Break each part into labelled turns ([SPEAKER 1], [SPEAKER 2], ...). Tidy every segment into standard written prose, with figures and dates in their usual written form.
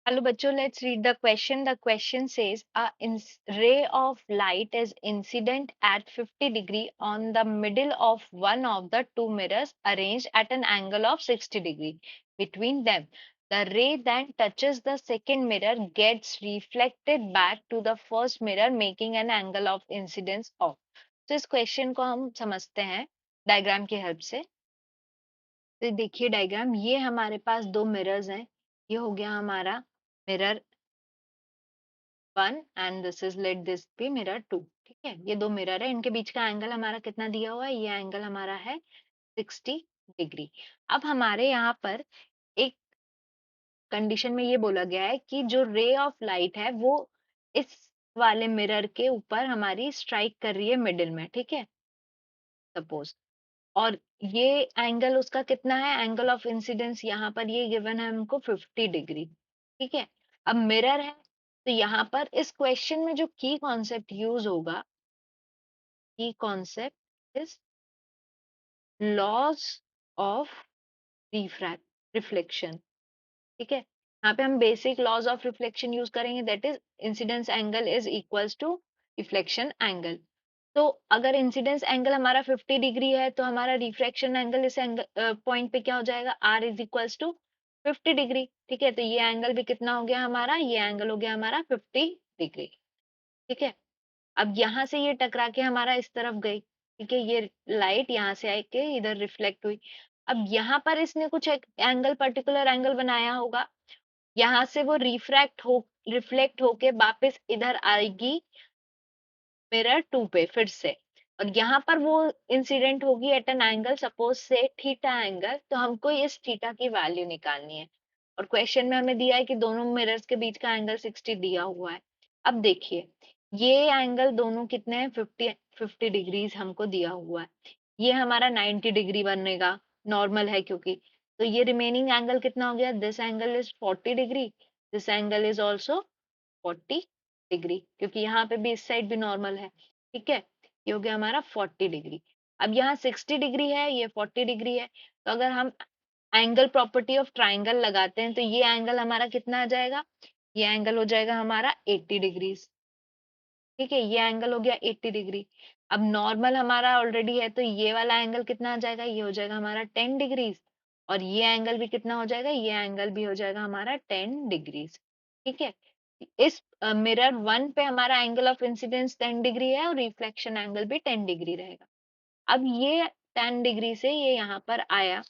[SPEAKER 1] Hello, bachcho. Let's read the question. The question says a ray of light is incident at 50 degree on the middle of one of the two mirrors arranged at an angle of 60 degree between them. The ray then touches the second mirror, gets reflected back to the first mirror, making an angle of incidence of. तो इस question को हम समझते हैं diagram की help से। तो देखिए डायग्राम, ये हमारे पास दो मिरर्स हैं। ये हो गया हमारा mirror 1 and this is let this be mirror 2। ठीक है, ये दो मिरर है, इनके बीच का एंगल हमारा कितना दिया हुआ है? ये एंगल हमारा है 60 डिग्री। अब हमारे यहाँ पर एक कंडीशन में ये बोला गया है कि जो रे ऑफ लाइट है वो इस वाले मिरर के ऊपर हमारी स्ट्राइक कर रही है मिडिल में। ठीक है, सपोज, और ये एंगल उसका कितना है? एंगल ऑफ इंसिडेंस यहाँ पर ये गिवन है हमको 50 डिग्री। ठीक है, अब मिरर है तो यहाँ पर इस क्वेश्चन में जो की कॉन्सेप्ट यूज होगा, key concept is laws of reflection. ठीक है, यहाँ पे हम basic laws of reflection use करेंगे, that is incidence angle is equals to reflection angle. तो अगर इंसिडेंस एंगल हमारा 50 डिग्री है तो हमारा रिफ्रैक्शन एंगल इस एंगल पॉइंट पे क्या हो जाएगा? R is equals to 50 degree. ठीक है, तो ये एंगल भी कितना हो गया हमारा? ये एंगल हो गया हमारा 50 डिग्री। ठीक है, अब यहाँ से ये टकरा के हमारा इस तरफ गई। ठीक है, ये लाइट यहाँ से आके इधर रिफ्लेक्ट हुई। अब यहाँ पर इसने कुछ एक एंगल, पर्टिकुलर एंगल बनाया होगा, यहाँ से वो रिफ्लेक्ट होके वापस इधर आएगी मिरर 2 पे फिर से, और यहाँ पर वो इंसिडेंट होगी एट एन एंगल सपोज से थीटा एंगल। तो हमको इस थीटा की वैल्यू निकालनी है, और क्वेश्चन में हमें दिया है कि दोनों मिरर्स के बीच का एंगल 60 दिया हुआ है। अब देखिए, ये एंगल दोनों कितने हैं? 50 डिग्रीज हमको दिया हुआ है। ये हमारा 90 डिग्री बनेगा, नॉर्मल है क्योंकि। तो ये रिमेनिंग एंगल कितना हो गया? This angle is 40 degree, this angle is also 40 degree, क्योंकि यहाँ पे भी इस साइड भी नॉर्मल है। ठीक है, ये हो गया हमारा 40 डिग्री। अब यहाँ 60 डिग्री है, ये 40 डिग्री है, तो अगर हम एंगल प्रॉपर्टी ऑफ ट्राइंगल लगाते हैं तो ये एंगल हमारा कितना आ जाएगा? ये एंगल हो जाएगा हमारा 80 डिग्री। ठीक है, ये एंगल हो गया 80 डिग्री। अब नॉर्मल हमारा ऑलरेडी है तो ये वाला एंगल कितना आ जाएगा? ये हो जाएगा हमारा 10 डिग्री, और ये एंगल भी कितना हो जाएगा? ये एंगल भी हो जाएगा हमारा 10 डिग्री। ठीक है, इस मिरर 1 पे हमारा एंगल ऑफ इंसिडेंस 10 डिग्री है और रिफ्लेक्शन एंगल भी 10 डिग्री रहेगा। अब ये 10 डिग्री से ये यहाँ पर आया।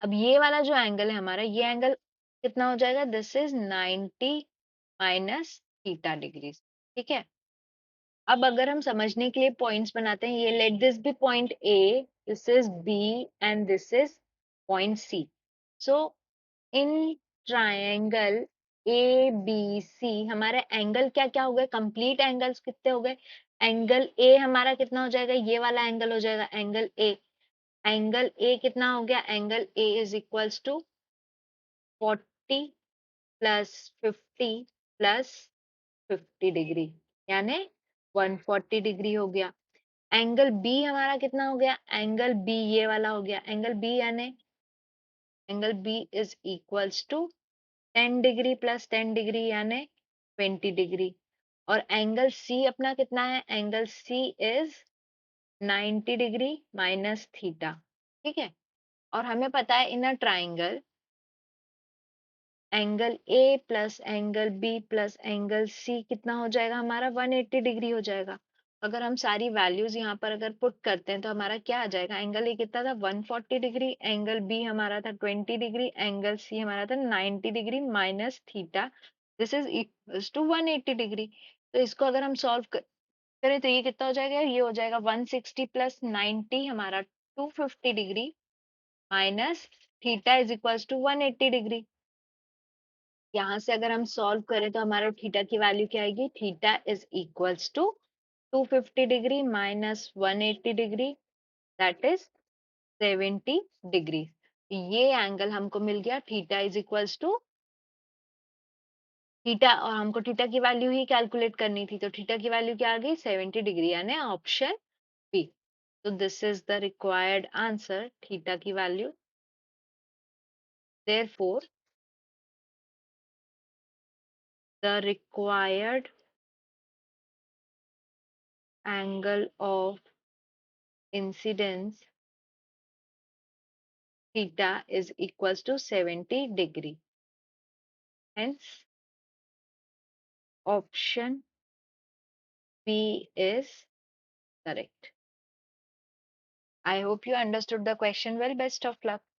[SPEAKER 1] अब ये वाला जो एंगल है हमारा, ये एंगल कितना हो जाएगा? This is 90 minus theta degree. ठीक है, अब अगर हम समझने के लिए पॉइंट्स बनाते हैं, ये let this be point A, this is B and this is point C. So in triangle A B C हमारे एंगल क्या क्या हो गए? कंप्लीट एंगल्स कितने हो गए? एंगल ए हमारा कितना हो जाएगा? ये वाला एंगल हो जाएगा एंगल ए। एंगल ए कितना हो गया? Angle A is equals to 40 plus 50 plus 50 degree, यानी 140 डिग्री हो गया। एंगल बी हमारा कितना हो गया? एंगल बी ये वाला हो गया एंगल बी, यानी angle B is equals to 10 degree plus 10 degree, यानी 20 डिग्री। और एंगल सी अपना कितना है? Angle C is 90 degree minus theta. ठीक है, और हमें पता है in a triangle angle A plus angle B plus angle C कितना हो जाएगा हमारा? 180 डिग्री हो जाएगा। अगर हम सारी वैल्यूज यहाँ पर अगर पुट करते हैं तो हमारा क्या आ जाएगा? एंगल ए कितना था? 140 डिग्री, एंगल बी हमारा था 20 डिग्री, एंगल सी हमारा था 90 degree minus theta, this is equals to 180 degree. तो इसको अगर हम सॉल्व करें तो ये कितना हो जाएगा? ये हो जाएगा 160 प्लस 90 हमारा 250 degree minus theta is equals to 180 degree. यहाँ से अगर हम सॉल्व करें तो हमारा थीटा की वैल्यू क्या आएगी? Theta is equals to 250 degree minus 180 degree, that is 70 degree. ये एंगल हमको मिल गया, theta is equals to theta, और हमको थीटा की वैल्यू ही कैलकुलेट करनी थी, तो थीटा की वैल्यू क्या आ गई? 70 डिग्री, यानी ऑप्शन बी। तो this is the required answer, theta की value. Therefore the required angle of incidence theta is equals to 70 degree. Hence, option B is correct. I hope you understood the question well. Best of luck.